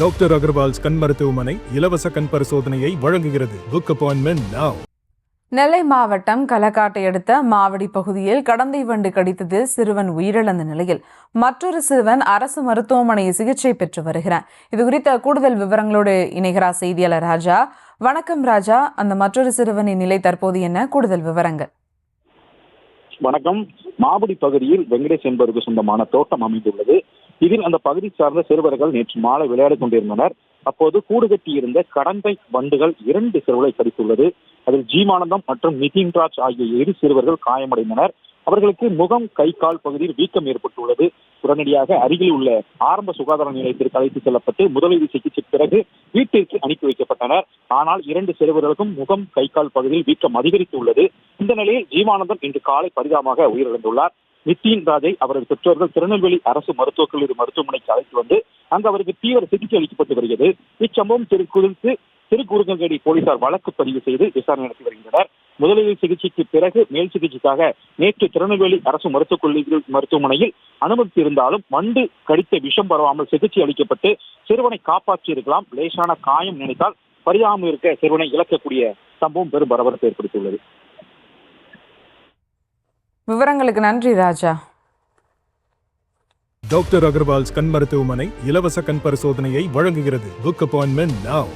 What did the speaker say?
Doctor Agarwal's கண் மருத்துவமனை இலவச கண் பரிசோதனையை வழங்குகிறது. Book appointment now. நெல்லை மாவட்டம் களக்காட்டை அடுத்த மாவடி பகுதியில் கடந்தை வண்டு கடித்ததில் சிறுவன் உயிரிழந்த நிலையில் மற்றொரு சிறுவன் அரசு மருத்துவமனையில் சிகிச்சை பெற்று வருகிறார். இது குறித்த கூடுதல் விவரங்களோடு இணைகிறார் செய்தியாளர் ராஜா. வணக்கம் ராஜா, அந்த மற்றொரு சிறுவனின் நிலை தற்போது என்ன? கூடுதல் விவரங்கள். வணக்கம். மாவடி பகுதியில் வெங்கடேஷ் என்பவருக்கு சொந்தமான தோட்டம் அமைந்துள்ளது. இதில் அந்த பகுதி சார்ந்த சிறுவர்கள் நேற்று மாலை விளையாடிக் கொண்டிருந்தனர். அப்போது கூடு கட்டியிருந்த கடந்தை வண்டுகள் 2 சிறுவர்களை கடித்துள்ளது. அதில் ஜீவானந்தம் மற்றும் நிதின்ராஜ் ஆகிய 2 சிறுவர்கள் காயமடைந்தனர். அவர்களுக்கு முகம், கை, கால் பகுதியில் வீக்கம் ஏற்பட்டுள்ளது. உடனடியாக அருகில் உள்ள ஆரம்ப சுகாதார நிலையத்திற்கு அழைத்துச் செல்லப்பட்டு முதலுதவி சிகிச்சை பிறகு வீட்டிற்கு அனுப்பி வைக்கப்பட்டனர். ஆனால் 2 சிறுவர்களுக்கும் முகம், கை, கால் பகுதியில் வீக்கம் அதிகரித்துள்ளது. இந்த நிலையில் ஜீவானந்தம் இன்று காலை பரிதாபமாக உயிரிழந்துள்ளார். நித்தின் ராஜை அவரது பெற்றோர்கள் திருநெல்வேலி அரசு மருத்துவக் கல்லூரி மருத்துவமனைக்கு அழைத்து வந்து அங்கு அவருக்கு தீவிர சிகிச்சை அளிக்கப்பட்டு வருகிறது. இச்சம்பவம் குறித்து திருக்குறுங்கங்கடி போலீசார் வழக்கு பதிவு செய்து விசாரணை நடத்தி வருகின்றனர். முதலுதவி சிகிச்சைக்கு பிறகு மேல் சிகிச்சைக்காக நேற்று திருநெல்வேலி அரசு மருத்துவக் கல்லூரி மருத்துவமனையில் அனுமதித்திருந்தாலும் வண்டு கடித்த விஷம் பரவாமல் சிகிச்சை அளிக்கப்பட்டு சிறுவனை காப்பாற்றி இருக்கலாம். லேசான காயம் நினைத்தால் பரிதாபம் இருக்க சிறுவனை இழக்கக்கூடிய சம்பவம் பெரும் பரபரப்பை ஏற்படுத்தியுள்ளது. விவரங்களுக்கு நன்றி ராஜா. டாக்டர் அகர்வால்ஸ் கண் மருத்துவமனை இலவச கண் பரிசோதனையை வழங்குகிறது. Book appointment now.